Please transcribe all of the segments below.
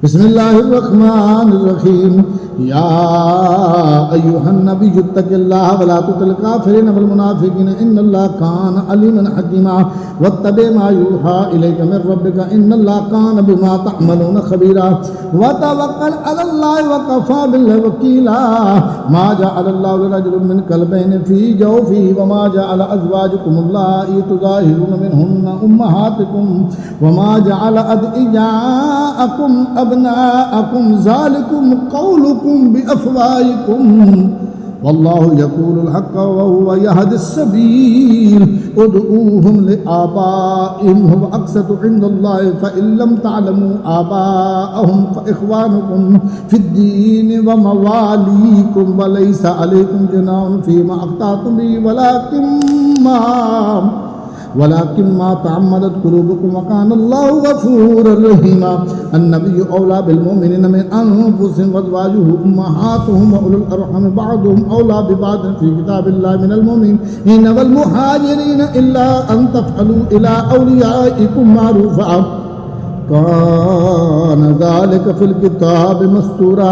बिस्मिल्लाहिर्रहमानिर्रहीम या अय्युहन नबिय्यु इत्तक़िल्लाह व ला तुतिल काफ़िरीन वल मुनाफ़िक़ीन इन्नल्लाह कान अलीमन हकीमा वत्तबि मा यूहा इलैका मिर रब्बिका इन्नल्लाह कान बिमा तअमलून खबीरा व तवक्कल अलल्लाहि व कफ़ा बिल्लाहि वकीला मा जअलल्लाहु लिरजुलिन मिन क़ल्बैनि फ़ी जawफ़िही व मा जअल अज़वाजुकुम अल्लाती तुज़ाहिरून मिनहुन्ना उम्महातिकुम व मा जअल अदइयाअकुम अबनाअकुम ज़ालिकुम क़ौलुकुम बिअफ़वाहिकुम वल्लाहु यक़ूलुल हक़्क़ व हुव यहदिस सबील उदऊहुम लिआबाइहिम हुव अक़सतु इंदल्लाहि फ़इन लम तअलमू आबाअहुम फ़इख़वानुकुम फ़िद्दीन व मवालीकुम व लैसा अलैकुम जुनाहुन फ़ीमा अख़्तअतुम बिही वलाकिन मा तअम्मदत कुलूबुकुम व कानल्लाहु गफूरर रहीमा अन्नबिय्यु औला बिल मुमिनीना मिन अनफुसिहिम व अज़वाजुहु उम्महातुहुम व उलुल अरहम बअदुहुम औला बिबअद फ़ी किताबिल्लाहि मिनल मुमिनीना वल मुहाजिरीन इल्ला अन तफ़अलू इला औलियाइकुम मारूफ़ा कान ज़ालिका फ़िल किताबि मस्तूरा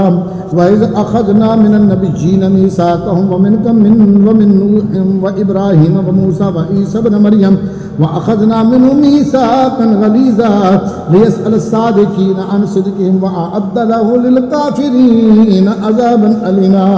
व इज़ अख़ज़ना मिनन नबिय्यीन मीसाक़हुम व मिनका व मिन नूह व इब्राहीम व मूसा व ईसा इब्न मरियम व अख़ज़ना मिनहुम मीसाक़न ग़लीज़ा लियस्अल अस्सादिक़ीन अन सिद्क़िहिम व अअद्द लहुम लिल काफ़िरीन अज़ाबन अलीमा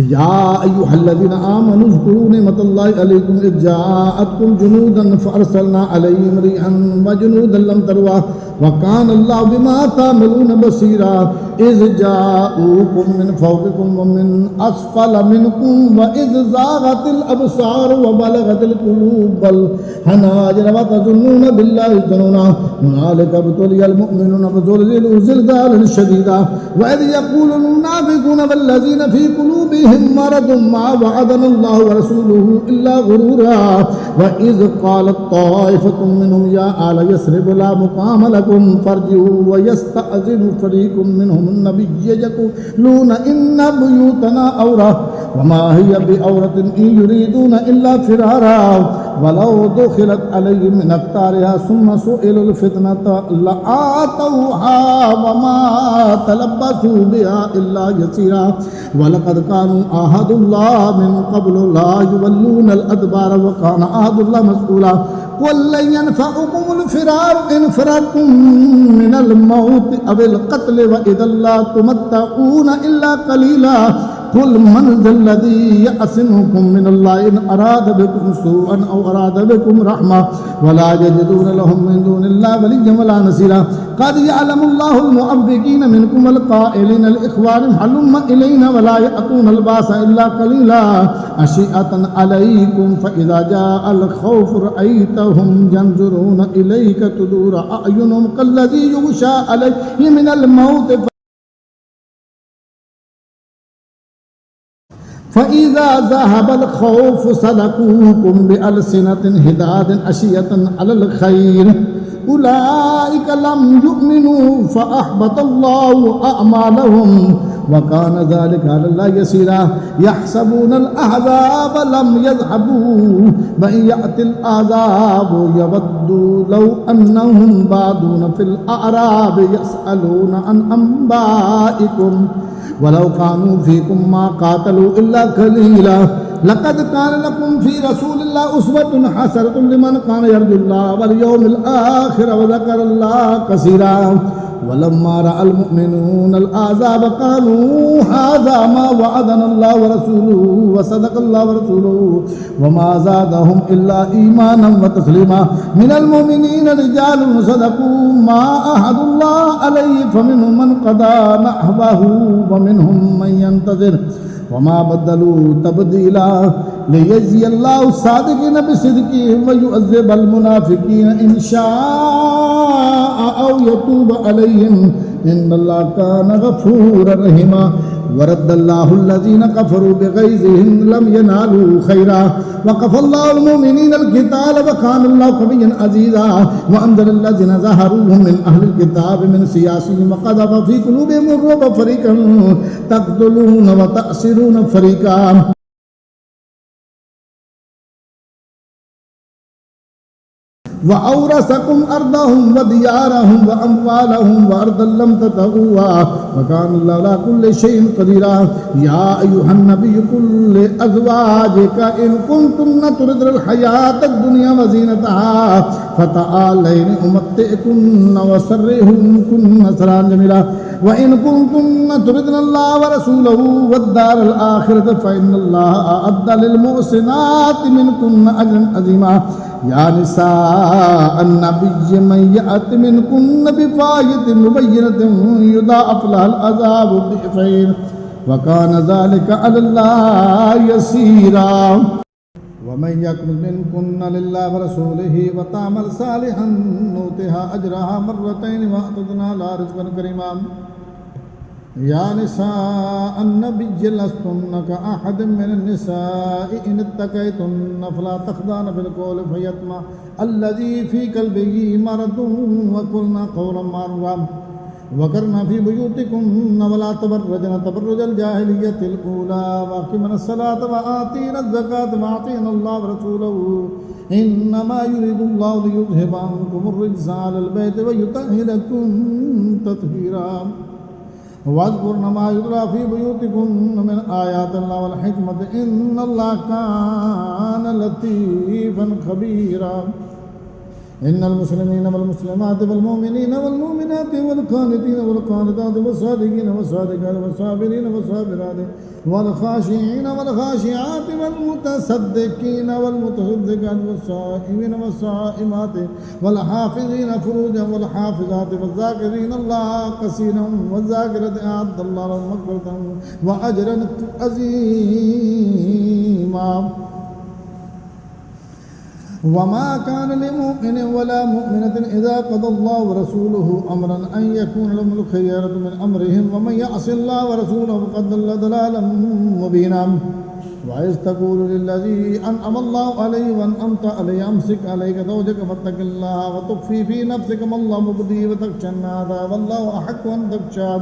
या अय्युहल्लज़ीना आमनू उज़्कुरू निअमतल्लाहि अलैकुम इज़ जाअतकुम जुनूदन फ़अरसलना अलैहिम रिहन व जुनूदन लम तरुहा व कान अल्लाहु बिमा तामलून बसीरा इज़ जाऊकुम मिन फ़ौक़िकुम व मिन अस्फ़ल मिनकुम व इज़ ज़ाग़तिल अबसार व बलगतिल क़ुलूबुल हनाजिर व तज़ुन्नून बिल्लाहि ज़ुनूना हुनालिका इब्तुलियल मुअ्मिनून फ़ज़ुलज़िलू ज़िलज़ालन शदीदा व इज़ यक़ूलुल मुनाफ़िक़ून वल्लज़ीना फ़ी क़ुलूबिहिम मरदुम मा वअदनल्लाहु व रसूलुहु इल्ला गुरूरा व इज़ क़ालत ताइफ़तुम मिनहुम या आला यस्रिब ला मुक़ाम लकुम फर्जिऊ व यस्तअज़िनु फ़रीक़ुम मिनहुम अन्नबिय्य यक़ूलून इन्ना बुयूतना औरा व मा हिय बिऔरतिन इन युरीदून इल्ला फ़िरारा वलौ दुख़िलत अलैहिम मिन अक़तारिहा सुम्मा सुइलुल फ़ितनत लआतौहा व मा तलब्बसू बिहा इल्ला यसीरा वलक़द कानू अहदुल्लाह मिन क़ब्लु ला युवल्लूनल अदबार व कान अहदुल्लाह मस्ऊला क़ुल लन यनफ़अकुमुल फ़िरारु इन फ़ररतुम मिनल मौति अविल क़त्ल व इज़् ला तुमत्तऊन इल्ला क़लीला क़ुल मन ज़ल्लज़ी यअसिमुकुम मिनल्लाहि इन अराद बिकुम सूअन औ अराद बिकुम रहमा वला यजिदून लहुम मिन दूनिल्लाहि वलिय्यन वला नसीरा क़द यअलमुल्लाहुल मुअव्विक़ीन मिनकुम वल क़ाइलीन लिइख़वानिहिम हलुम्मा इलैना वला यअतूनल बासा इल्ला क़लीला अशिअतन अलैकुम फ़इज़ा जाअल ख़ौफ़ु रअयतहुम यंज़ुरून इलैका तुदूरा अअयुनुहुम कल्लज़ी युग़शा अलैहि मिनल मौत फ़इज़ा ज़हबल ख़ौफ़ु सलकूकुम बिअलसिनतिन हिदादिन अशियतन अलल ख़ैर उलाइका लम युमिनू फ़अहबतल्लाहु अअमालहुम व कान ज़ालिका अलल्लाहि यसीरा यहसबूनल अहज़ाब लम यज़हबू व इन यअतिल अज़ाबु यवद्दू लौ अन्नहुम बादून फ़िल अअराब यसअलून अन अंबाइकुम वलौ कानू फ़ीकुम मा क़ातलू इल्ला क़लीला लक़द कान लकुम फ़ी रसूलिल्लाहि उस्वतुन हसनतुन लिमन कान यर्जुल्लाह वल यौमिल आखिर व ज़करल्लाह कसीरा वलम्मा रअल मुमिनूनल अहज़ाब क़ालू हाज़ा मा वअदनल्लाहु व रसूलुहु व सदक़ल्लाहु व रसूलुहु व मा ज़ादहुम इल्ला ईमानन व तस्लीमा मिनल मुमिनीन रिजालुन सदक़ू मा अहदुल्लाह अलैहि फमिनहुम मन क़दा नहबहु व मिनहुम मन यंतज़िर व मा बद्दलू तब्दीला लियज़ियल्लाहु सादिक़ीन बिसिदक़िहिम व युअज़्ज़िबल मुनाफ़िक़ीन इन शाअ औ यतूब अलैहिम इन्नल्लाह कान गफ़ूरर रहीमा वरद्दल्लाहुल्लज़ीना कफ़रू बिग़ैज़िहिम लम यनालू खैरा व कफ़ल्लाहुल मुमिनीनल क़िताल व कानल्लाहु क़विय्यन अज़ीज़ा व अंज़लल्लज़ीना ज़हरूहुम मिन अहलिल किताब मिन सियासिहिम व क़ज़फ़ फ़ी क़ुलूबिहिम रुअब फ़रीक़न तक़्तुलून व तअसिरून फ़रीक़ा वअौरसकुम अर्दहुम व दियारहुम व अम्वालहुम व अर्दल लम ततऊहा व कान अल्लाहु अला कुल्लि शैइन क़दीरा। या अय्युहन नबिय्यु कुल लिअज़वाजिका इन कुंतुन्ना तुरिदुल हयातद दुनिया व ज़ीनतहा फ़तआलैन उमत्तिअकुन्ना व सर्रिहुकुन्ना सरान जमीला व इन कुंतुन्ना तुरिदुल्लाह व रसूलहु वद्दारल आखिरत फ़इन्नल्लाह अअद्दा लिल मुहसिनाति मिनकुन्ना अजरन अज़ीमा। या निसा अन्नबिय्य मन यअति मिनकुन्ना बिफ़ाहिशतिन मुबय्यनतिन युदाअफ़ लहल अज़ाबु बिफ़ैन व कान ज़ालिका अलल्लाहि यसीरा। वमन यक़नुत मिनकुन्ना लिल्लाहि व रसूलिहि व तअमल सालिहन नुतिहा अजरहा मर्रतैन व अतदना लहा रिज़्क़न करीमा। या निसा अन्नबिय्य लस्तुन्ना कअहदिम मिनन निसाइ इन इत्तक़ैतुन्ना फला तख़्ज़अन बिल क़ौलि फ़यत्मा अल्लज़ी फ़ी क़ल्बिही मरदुन व क़ुलना क़ौलन मारूफ़ा वक़रना फ़ी बुयूतिकुन्ना वला तबर्रजना तबर्रुजल जाहिलिय्यतिल ऊला वअक़िमना अस्सलाता व आतीना अज़्ज़काता व अतीअना अल्लाह व रसूलहु इन्नमा युरीदुल्लाहु लियुज़हिबा अन्कुमुर रिज्सा अहलल बैति व युतहिरकुम तत्हीरा। वज़्कुरना मा युतला फ़ी बुयूतिकुन्ना मिन आयातिल्लाहि वल हिकमति इन्नल्लाहा काना लतीफ़न ख़बीरा। इन्नल मुस्लिमीना वल मुस्लिमाति वल मुमिनीना वल मुमिनाति वल क़ानितीना वल क़ानिताति वस सादिक़ीना वस सादिक़ाति वस साबिरीना वस साबिराति वल ख़ाशिईना वल ख़ाशिआति वल मुतसद्दिक़ीना वल मुतसद्दिक़ाति वस साइमीना वस साइमाति वल हाफ़िज़ीना फ़ुरूजहम वल हाफ़िज़ाति वज़ ज़ाकिरीना अल्लाह कसीरन वज़ ज़ाकिराति अअद्दल्लाहु लहुम मग़फ़िरतन व अजरन अज़ीमा। वमा कान लिमुमिनिन वला मुमिनतिन इज़ा क़ज़ल्लाहु व रसूलुहु अमरन अन यकून लहुमुल ख़ियरतु मिन अमरिहिम व मन यअसिल्लाह व रसूलहु फ़क़द ضل ضلاला मुबीना। व इज़ तक़ूलु लिल्लज़ी अनअमल्लाहु अलैहि व अनअमत अलैहि अमसिक अलैका ज़ौजका वत्तक़िल्लाह व तुख़फ़ी फ़ी नफ़्सिका मल्लाहु मुब्दीह व तख़शन्नास वल्लाहु अहक़्क़ु अन तख़शाह।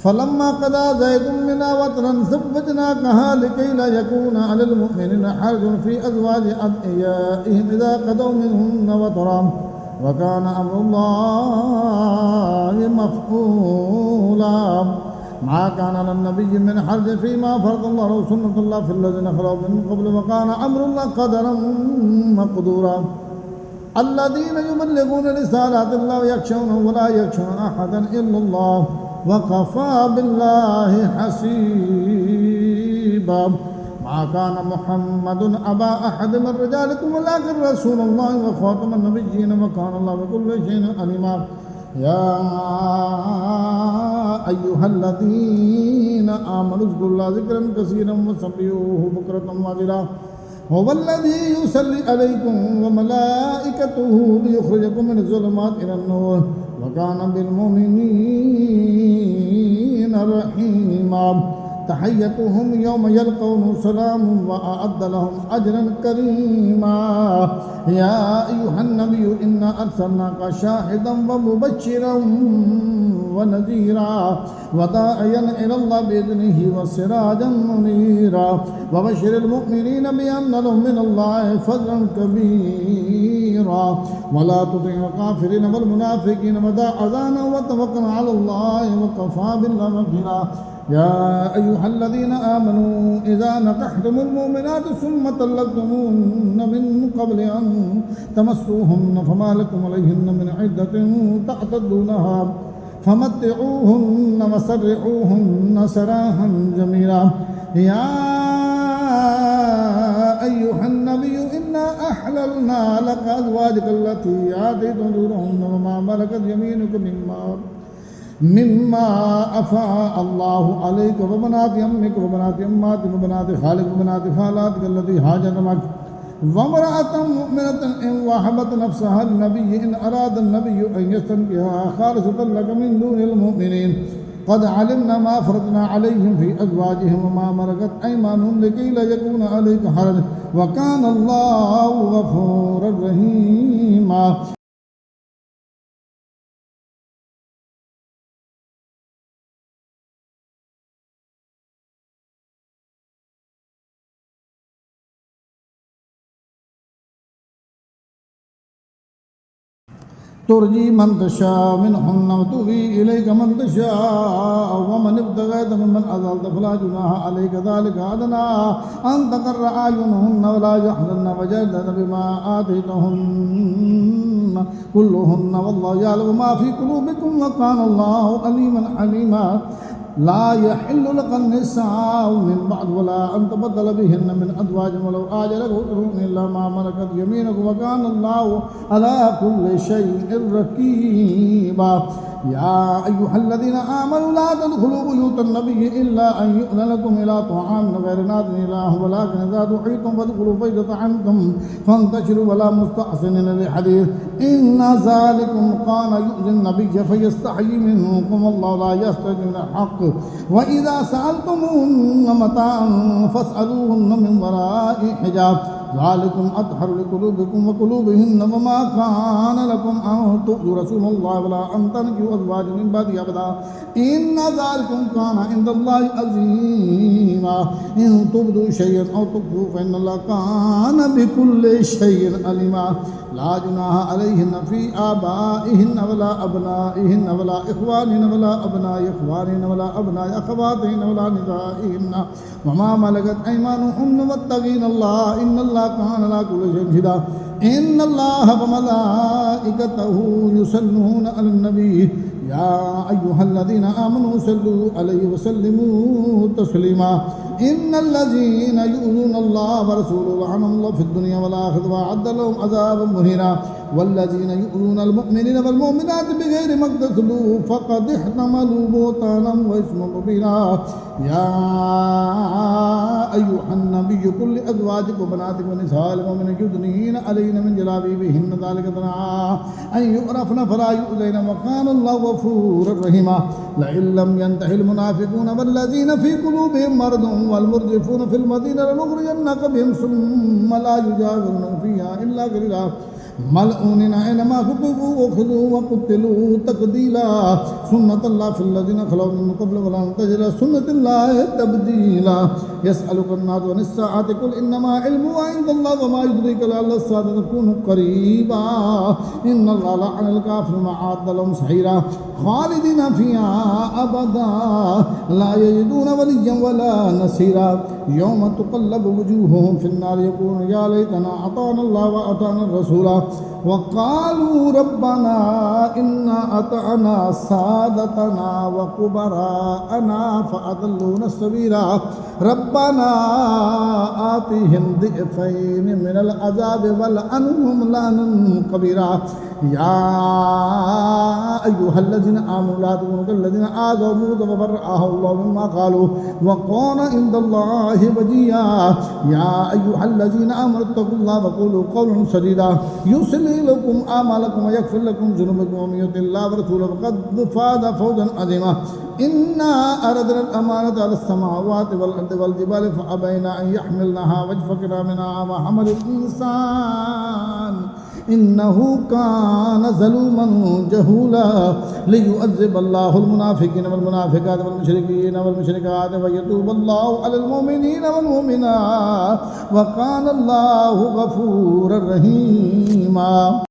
फलम्मा क़ज़ा ज़ैदुम मिन्ना वतरन ज़व्वजनाकाहा लिकै ला यकूना अलल मुमिनीना हरजुन फ़ी अज़वाजि अदइयाइहिम इज़ा क़ज़ौ मिनहुन्ना वतरा व कान अम्रुल्लाहि मफ़ऊला। मा कान अलन नबिय्यि मिन हर्जिन फ़ीमा फ़रज़ल्लाहु लहु सुन्नतुल्लाहि फ़िल्लज़ीना ख़लौ मिन क़ब्लु व कान अम्रुल्लाहि क़दरन मक़दूरा। अल्लज़ीना युबल्लिग़ूना रिसालातिल्लाहि व यख़शौनहु व ला यख़शौना अहदन इल्लल्लाह वक़फ़ा बिल्लाहि हसीबा। मा कान मुहम्मदुन अबा अहद मिन रिजालिकुम वलाकिन रसूलुल्लाहि व ख़ातमन नबिय्यीन व कान अल्लाहु बिकुल्लि शैइन अलीमा। या अय्युहल्लज़ीना आमनु उज़्कुरुल्लाह ज़िक्रन कसीरन व सब्बिहूहु बुक्रतन व असीला। हुवल्लज़ी युसल्ली अलैकुम व मलाइकतुहु लियुख़रिजकुम मिनज़ ज़ुलुमाति इलन नूर व काना बिल मुमिनीना रहीमा। तहय्यतुहुम यौम यल्क़ौनहु सलामुन व अअद्द लहुम अजरन करीमा। या अय्युहन नबिय्यु इन्ना अर्सलनाका शाहिदन व मुबश्शिरन व नज़ीरा व दाइयन इलल्लाहि बिइज़निहि व सिराजन मुनीरा व बश्शिरिल मुमिनीना बिअन्ना लहुम मिनल्लाहि फ़ज़लन कबीरा। व ला तुतिअल काफ़िरीन वल मुनाफ़िक़ीन व दअ अज़ानहुम व तवक्कल अलल्लाहि व कफ़ा बिल्लाहि वकीला। या अय्युहल्लज़ीना आमनू इज़ा नकहतुमुल मुमिनाति सुम्मा तल्लक़्तुमूहुन्ना मिन क़ब्लि अन तमस्सूहुन्ना फमा लकुम अलैहिन्ना मिन इद्दतिन तअतद्दूनहा फमत्तिऊहुन्ना वसर्रिहूहुन्ना सराहन जमीला। या अय्युहन नबिय्यु इन्ना अहललना लका अज़वाजका अल्लती आतैता उजूरहुन्ना व मा मलकत यमीनुका मिम्मा अफ़ा अल्लाहु अलैका व बनाति अम्मिका व बनाति अम्मातिका व बनाति खालिका व बनाति खालातिका अल्लती हाजत मअक व इम्रअतन मुअमिनतन इन वहबत नफ़्सहा लिन्नबिय्यि इन अरादा अन्नबिय्यु अन यस्तंकिहहा खालिसतन लका मिन दूनिल मुमिनीन क़द अलिमना मा फ़रज़ना अलैहिम फ़ी अज़वाजिहिम व मा मलकत अयमानुहुम लिकै ला यकूना अलैका हरज व काना अल्लाहु गफ़ूरर रहीमा। ترجي من تشاء منهن وتؤوي إليك من تشاء ومن ابتغيت ممن أضلت فلا جناح عليك ذلك أدنى أن تقر أعينهن ولا يحزن وجدن بما آتيتهن كلهن والله يعلم ما في قلوبكم وكان الله عليما حليما لا يحل لك النساء من بعد ولا أن تبدل بهن من أزواج ولو أعجلك حسنهن إلا ما ملكت يمينك وكان الله على كل شيء رقيبا يا أيها الذين آمنوا لا تدخلوا بيوت النبي إلا أن يؤذن لكم إلى طعام غير ناظر إله ولكن إذا دعيتم فادخلوا فإذا طعمتم فانتشروا ولا مستحسنين لحديث إن ذلكم كان يؤذي النبي فيستحيي منكم والله لا يستحيي من الحق وإذا سألتموهن متاعا فاسألوهن من وراء حجاب ذلكم أطهر لقلوبكم وقلوبهن وما كان لكم أن تؤذوا رسول الله ولا أن تنكحوا أزواجا من بعده أبدا إن ذلكم كان عند الله عظيما إن تبدوا شيئا أو تخفوه فإن الله كان بكل شيء عليما لا جناح عليهن في آبائهن ولا أبنائهن ولا إخوانهن ولا أبناء إخوانهن ولا أبناء أخواتهن ولا نسائهن وما ملكت أيمانهن واتقين الله إن الله كان على كل شيء شهيدا إن الله وملائكته يصلون على النبي يا أيها الذين آمنوا صلوا عليه وسلموا تسليما إن الذين يؤذون الله ورسوله لعنهم الله في الدنيا والآخرة وأعد لهم عذابا مهينا والذين يؤذون المؤمنين والمؤمنات بغير ما اكتسبوا فقد احتملوا بهتانا وإثما مبينا يا أيها النبي قل لأزواجك وبناتك ونساء المؤمنين يدنين عليهن من جلابيبهن ذلك أدنى أن يعرفن فلا يؤذين وكان الله غفورا رحيما لئن لم ينتهي المنافقون والذين في قلوبهم مرض والمرجفون في المدينة لنخرجنك بهم ثم لا يجاورونك فيها إلا قليلا ملعونين أينما ثقفوا وخذوا وقتلوا تقتيلا سنة الله في الذين خلوا من قبل ولن تجد سنة الله تبديلا يسألك الناس عن الساعة قل إنما علمها عند الله وما يدريك لعل الساعة تكون قريبا إن الله لعن الكافرين وأعد لهم سعيرا خالدين فيها أبدا لا يجدون وليا ولا نصيرا يوم تقلب وجوههم في النار يقولون يا ليتنا أطعنا الله وأطعنا الرسول وقالوا ربنا إنا أطعنا سادتنا وكبراءنا فأضلونا السبيل ربنا آتهم ضعفين من العذاب والعنهم لعنا كبيرا يا أيها الذين آمنوا لا تكونوا كالذين آذوا موسى فبرأه الله مما قالوا وكان عند الله وجيها يا أيها الذين آمنوا اتقوا الله وقولوا قولا سديدا يصلح لكم أعمالكم ويغفر لكم ذنوبكم ومن يطع الله ورسوله فقد فاز فوزا عظيما إنا أردنا الأمانة على السماوات والأرض والجبال فأبين أن يحملنها واشفقن منها وحمل الإنسان إنه كان ظلوما جهولا ليعذب الله المنافقين والمنافقات والمشركين والمشركات ويتوب الله على المؤمنين والمؤمنات وكان الله غفورا رحيما.